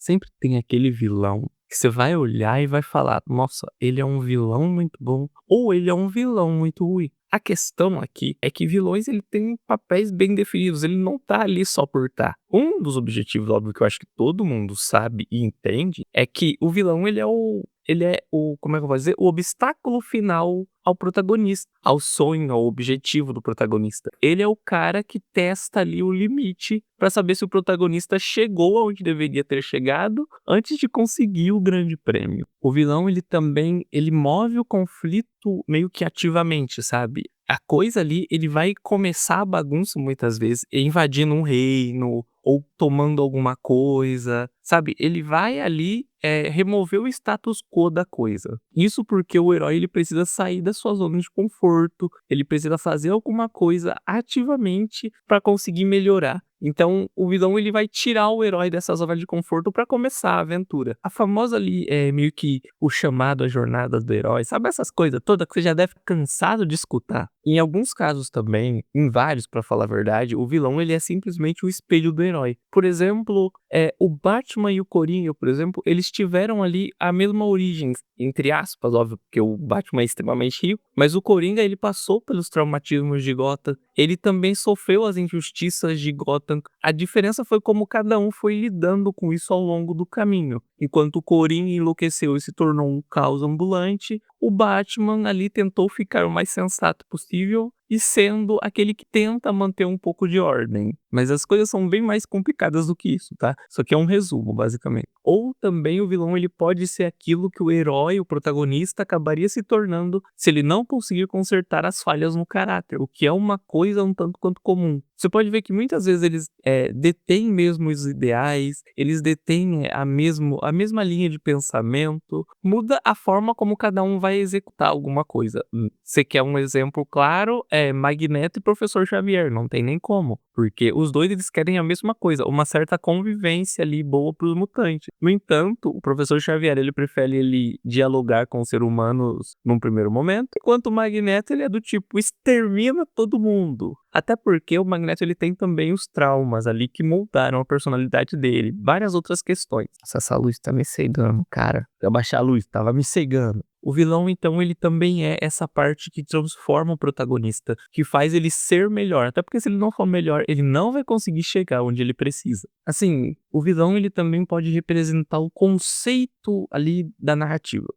sempre tem aquele vilão que você vai olhar e vai falar: "Nossa, ele é um vilão muito bom", ou ele é um vilão muito ruim. A questão aqui é que vilões ele tem papéis bem definidos, ele não tá ali só por tá. Um dos objetivos, óbvio, que eu acho que todo mundo sabe e entende, é que o vilão ele é o como é que eu vou dizer? O obstáculo final ao protagonista, ao sonho, ao objetivo do protagonista. Ele é o cara que testa ali o limite pra saber se o protagonista chegou aonde deveria ter chegado antes de conseguir o grande prêmio. O vilão ele move o conflito meio que ativamente, sabe. A coisa ali, ele vai começar a bagunça muitas vezes invadindo um reino ou tomando alguma coisa, sabe. Ele vai ali, remover o status quo da coisa. Isso porque o herói ele precisa sair da sua zona de conforto, ele precisa fazer alguma coisa ativamente pra conseguir melhorar. Então, o vilão ele vai tirar o herói dessa zona de conforto pra começar a aventura. A famosa ali, meio que o chamado a jornada do herói, sabe essas coisas todas que você já deve estar cansado de escutar? Em alguns casos também, em vários pra falar a verdade, o vilão ele é simplesmente o espelho do herói. Por exemplo, o Batman e o Coringa, por exemplo, eles tiveram ali a mesma origem, entre aspas, óbvio, porque o Batman é extremamente rico, mas o Coringa ele passou pelos traumatismos de Gotham, ele também sofreu as injustiças de Gotham. A diferença foi como cada um foi lidando com isso ao longo do caminho. Enquanto o Coringa enlouqueceu e se tornou um caos ambulante, o Batman ali tentou ficar o mais sensato possível e sendo aquele que tenta manter um pouco de ordem. Mas as coisas são bem mais complicadas do que isso, tá? Isso aqui é um resumo, basicamente. Ou também o vilão ele pode ser aquilo que o herói, o protagonista, acabaria se tornando se ele não conseguir consertar as falhas no caráter, o que é uma coisa um tanto quanto comum. Você pode ver que muitas vezes eles detêm mesmo os ideais, eles detêm a mesma linha de pensamento, muda a forma como cada um vai executar alguma coisa. Você quer um exemplo claro? É Magneto e Professor Xavier, não tem nem como, porque os dois eles querem a mesma coisa, uma certa convivência ali boa para os mutantes. No entanto, o Professor Xavier ele prefere ele dialogar com os seres humanos num primeiro momento, enquanto o Magneto ele é do tipo extermina todo mundo. Até porque o Magneto ele tem também os traumas ali que moldaram a personalidade dele, várias outras questões. Nossa, essa luz tá me cegando, cara. Eu abaixar a luz, tava me cegando. O vilão, então, ele também é essa parte que transforma o protagonista, que faz ele ser melhor. Até porque se ele não for melhor, ele não vai conseguir chegar onde ele precisa. Assim, o vilão ele também pode representar o conceito ali da narrativa.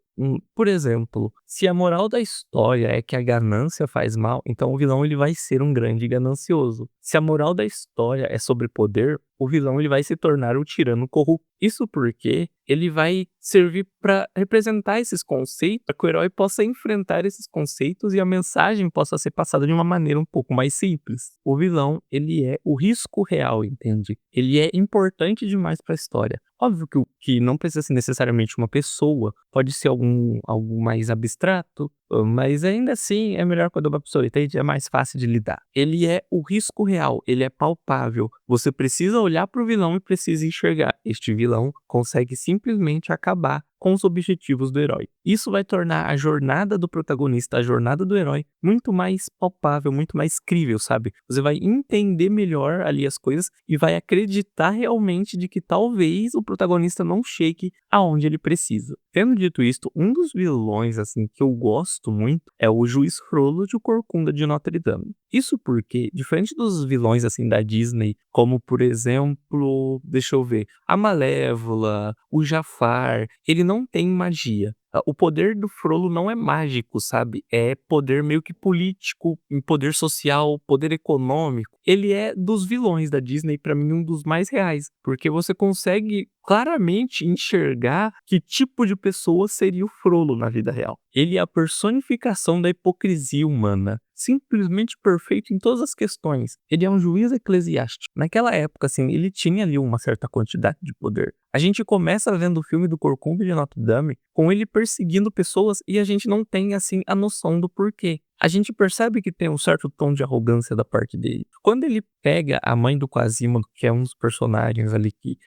Por exemplo, se a moral da história é que a ganância faz mal, então o vilão ele vai ser um grande ganancioso. Se a moral da história é sobre poder, o vilão ele vai se tornar o tirano corrupto. Isso porque ele vai servir para representar esses conceitos, para que o herói possa enfrentar esses conceitos e a mensagem possa ser passada de uma maneira um pouco mais simples. O vilão, ele é o risco real, entende? Ele é importante demais para a história. Óbvio que não precisa ser necessariamente uma pessoa, pode ser algo mais abstrato, mas ainda assim é melhor quando uma pessoa entende, é mais fácil de lidar. Ele é o risco real, ele é palpável. Você precisa olhar para o vilão e precisa enxergar. Este vilão consegue simplesmente acabar com os objetivos do herói. Isso vai tornar a jornada do protagonista, a jornada do herói, muito mais palpável, muito mais crível, sabe? Você vai entender melhor ali as coisas e vai acreditar realmente de que talvez o protagonista não chegue aonde ele precisa. Tendo dito isto, um dos vilões assim que eu gosto muito é o Juiz Frollo de O Corcunda de Notre Dame. Isso porque, diferente dos vilões assim da Disney, como por exemplo, deixa eu ver, a Malévola, o Jafar, ele não tem magia. O poder do Frollo não é mágico, sabe? É poder meio que político, poder social, poder econômico. Ele é dos vilões da Disney, pra mim, um dos mais reais, porque você consegue claramente enxergar que tipo de pessoa seria o Frollo na vida real. Ele é a personificação da hipocrisia humana, simplesmente perfeito em todas as questões. Ele é um juiz eclesiástico. Naquela época, assim, ele tinha ali uma certa quantidade de poder. A gente começa vendo o filme do Corcunda de Notre Dame com ele perseguindo pessoas e a gente não tem, assim, a noção do porquê. A gente percebe que tem um certo tom de arrogância da parte dele. Quando ele pega a mãe do Quasimodo, que é um dos personagens ali que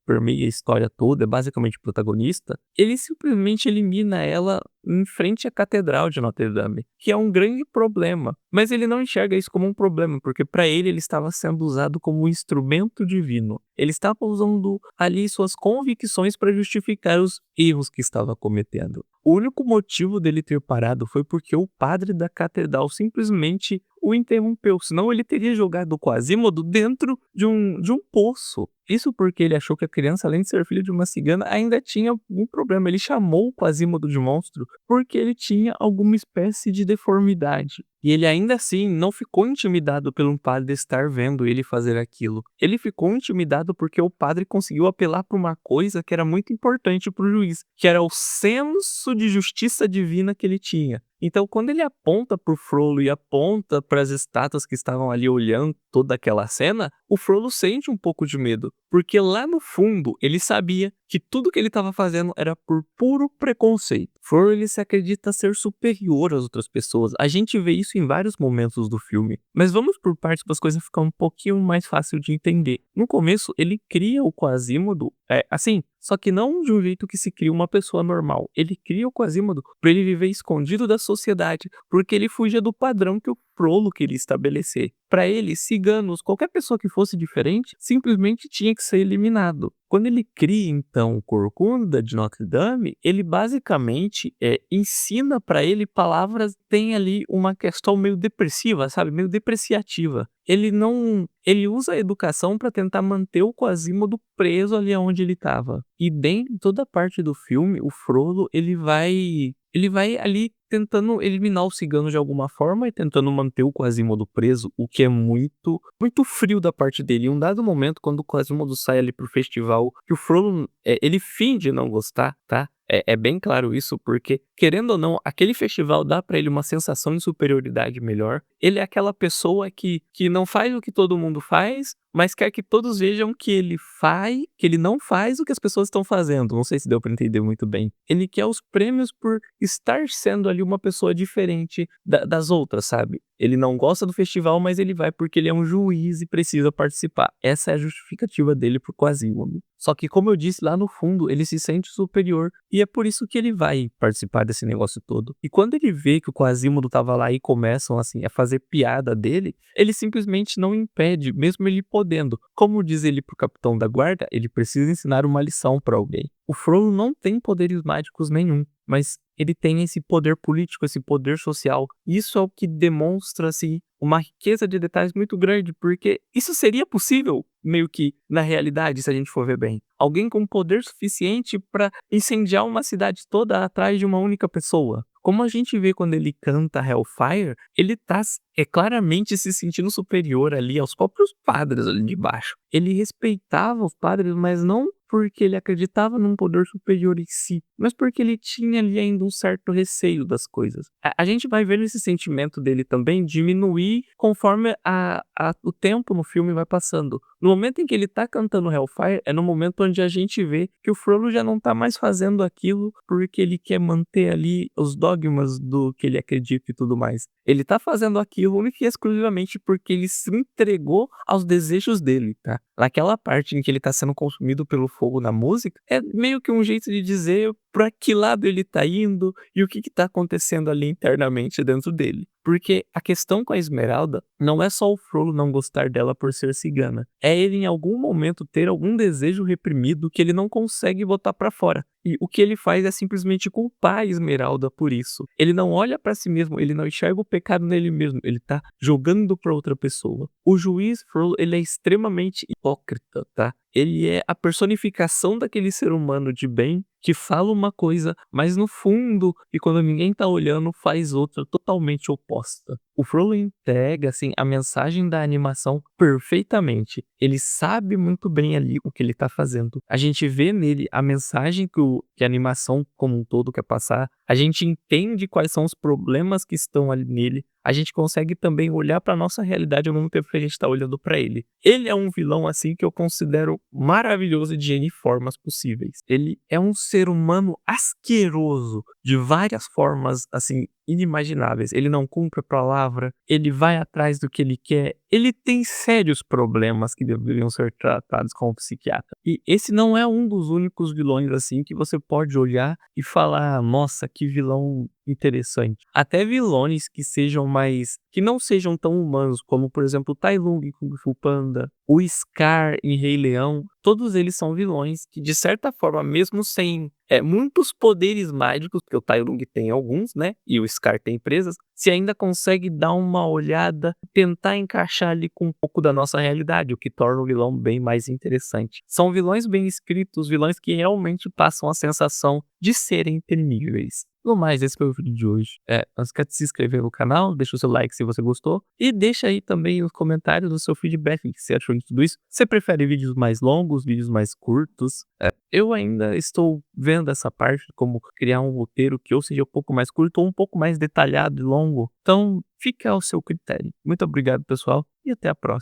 permeia a história toda, é basicamente o protagonista, ele simplesmente elimina ela em frente à Catedral de Notre Dame, que é um grande problema. Mas ele não enxerga isso como um problema, porque para ele estava sendo usado como um instrumento divino. Ele estava usando ali suas convicções para justificar os erros que estava cometendo. O único motivo dele ter parado foi porque o padre da catedral simplesmente o interrompeu, senão ele teria jogado o Quasimodo dentro de um poço. Isso porque ele achou que a criança, além de ser filha de uma cigana, ainda tinha um problema. Ele chamou o Quasimodo de monstro porque ele tinha alguma espécie de deformidade. E ele ainda assim não ficou intimidado pelo padre estar vendo ele fazer aquilo. Ele ficou intimidado porque o padre conseguiu apelar para uma coisa que era muito importante para o juiz, que era o senso de justiça divina que ele tinha. Então, quando ele aponta pro Frollo e aponta para as estátuas que estavam ali olhando toda aquela cena, o Frollo sente um pouco de medo, porque lá no fundo ele sabia que tudo que ele estava fazendo era por puro preconceito. Frollo ele se acredita ser superior às outras pessoas. A gente vê isso em vários momentos do filme. Mas vamos por partes para as coisas ficarem um pouquinho mais fácil de entender. No começo, ele cria o Quasimodo, assim, só que não de um jeito que se cria uma pessoa normal. Ele cria o Quasimodo para ele viver escondido da sociedade, porque ele fugia do padrão que o Frollo queria estabelecer. Para ele, ciganos, qualquer pessoa que fosse diferente, simplesmente tinha que ser eliminado. Quando ele cria, então, o Corcunda de Notre Dame, ele basicamente ensina para ele palavras que têm ali uma questão meio depressiva, sabe? Meio depreciativa. Ele usa a educação para tentar manter o Quasimodo preso ali onde ele estava. E dentro de toda a parte do filme, o Frollo, ele vai ali tentando eliminar o cigano de alguma forma e tentando manter o Quasimodo preso, o que é muito, muito frio da parte dele. Em um dado momento, quando o Quasimodo sai ali pro festival, que o Frollo, ele finge não gostar, tá? É bem claro isso, porque, querendo ou não, aquele festival dá pra ele uma sensação de superioridade melhor. Ele é aquela pessoa que não faz o que todo mundo faz, mas quer que todos vejam que ele não faz o que as pessoas estão fazendo. Não sei se deu pra entender muito bem. Ele quer os prêmios por estar sendo ali uma pessoa diferente das outras, sabe? Ele não gosta do festival, mas ele vai porque ele é um juiz e precisa participar. Essa é a justificativa dele pro Quasimodo. Só que, como eu disse, lá no fundo, ele se sente superior e é por isso que ele vai participar desse negócio todo. E quando ele vê que o Quasimodo tava lá e começam, assim, a fazer piada dele, ele simplesmente não impede, mesmo ele podendo. Como diz ele pro capitão da guarda, ele precisa ensinar uma lição pra alguém. O Frollo não tem poderes mágicos nenhum, mas ele tem esse poder político, esse poder social. Isso é o que demonstra, assim, uma riqueza de detalhes muito grande, porque isso seria possível, meio que, na realidade, se a gente for ver bem. Alguém com poder suficiente para incendiar uma cidade toda atrás de uma única pessoa. Como a gente vê quando ele canta Hellfire, ele tá claramente se sentindo superior ali aos próprios padres ali de baixo. Ele respeitava os padres, mas não porque ele acreditava num poder superior em si, mas porque ele tinha ali ainda um certo receio das coisas. A gente vai vendo esse sentimento dele também diminuir conforme o tempo no filme vai passando. No momento em que ele tá cantando Hellfire, é no momento onde a gente vê que o Frollo já não tá mais fazendo aquilo porque ele quer manter ali os dogmas do que ele acredita e tudo mais. Ele tá fazendo aquilo única e exclusivamente porque ele se entregou aos desejos dele, tá? Naquela parte em que ele tá sendo consumido pelo fogo na música, é meio que um jeito de dizer pra que lado ele tá indo e o que tá acontecendo ali internamente dentro dele. Porque a questão com a Esmeralda não é só o Frollo não gostar dela por ser cigana. É ele em algum momento ter algum desejo reprimido que ele não consegue botar pra fora. E o que ele faz é simplesmente culpar a Esmeralda por isso. Ele não olha pra si mesmo, ele não enxerga o pecado nele mesmo, ele tá jogando pra outra pessoa. O juiz Frollo, ele é extremamente hipócrita, tá? Ele é a personificação daquele ser humano de bem que fala uma coisa, mas no fundo, e quando ninguém tá olhando, faz outra totalmente oposta. O Frollo entrega, assim, a mensagem da animação perfeitamente. Ele sabe muito bem ali o que ele tá fazendo. A gente vê nele a mensagem que que a animação como um todo quer passar, a gente entende quais são os problemas que estão ali nele, a gente consegue também olhar pra nossa realidade ao mesmo tempo que a gente tá olhando pra ele. Ele é um vilão, assim, que eu considero maravilhoso de N formas possíveis. Ele é um ser humano asqueroso de várias formas, assim, inimagináveis. Ele não cumpre a palavra, ele vai atrás do que ele quer, ele tem sérios problemas que deveriam ser tratados com um psiquiatra. E esse não é um dos únicos vilões, assim, que você pode olhar e falar: "Nossa, que vilão interessante". Até vilões que não sejam tão humanos, como por exemplo o Tai Lung em Kung Fu Panda, o Scar em Rei Leão, todos eles são vilões que de certa forma, mesmo sem, muitos poderes mágicos, porque o Tai Lung tem alguns, né, e o Scar tem presas, se ainda consegue dar uma olhada, tentar encaixar ali com um pouco da nossa realidade, o que torna o vilão bem mais interessante. São vilões bem escritos, vilões que realmente passam a sensação de serem temíveis. No mais, esse foi o vídeo de hoje. Não esquece de se inscrever no canal, deixa o seu like se você gostou, e deixa aí também nos comentários o seu feedback, o que você achou de tudo isso. Você prefere vídeos mais longos, vídeos mais curtos? Eu ainda estou vendo essa parte, como criar um roteiro que ou seja um pouco mais curto ou um pouco mais detalhado e longo. Então, fica ao seu critério. Muito obrigado, pessoal, e até a próxima.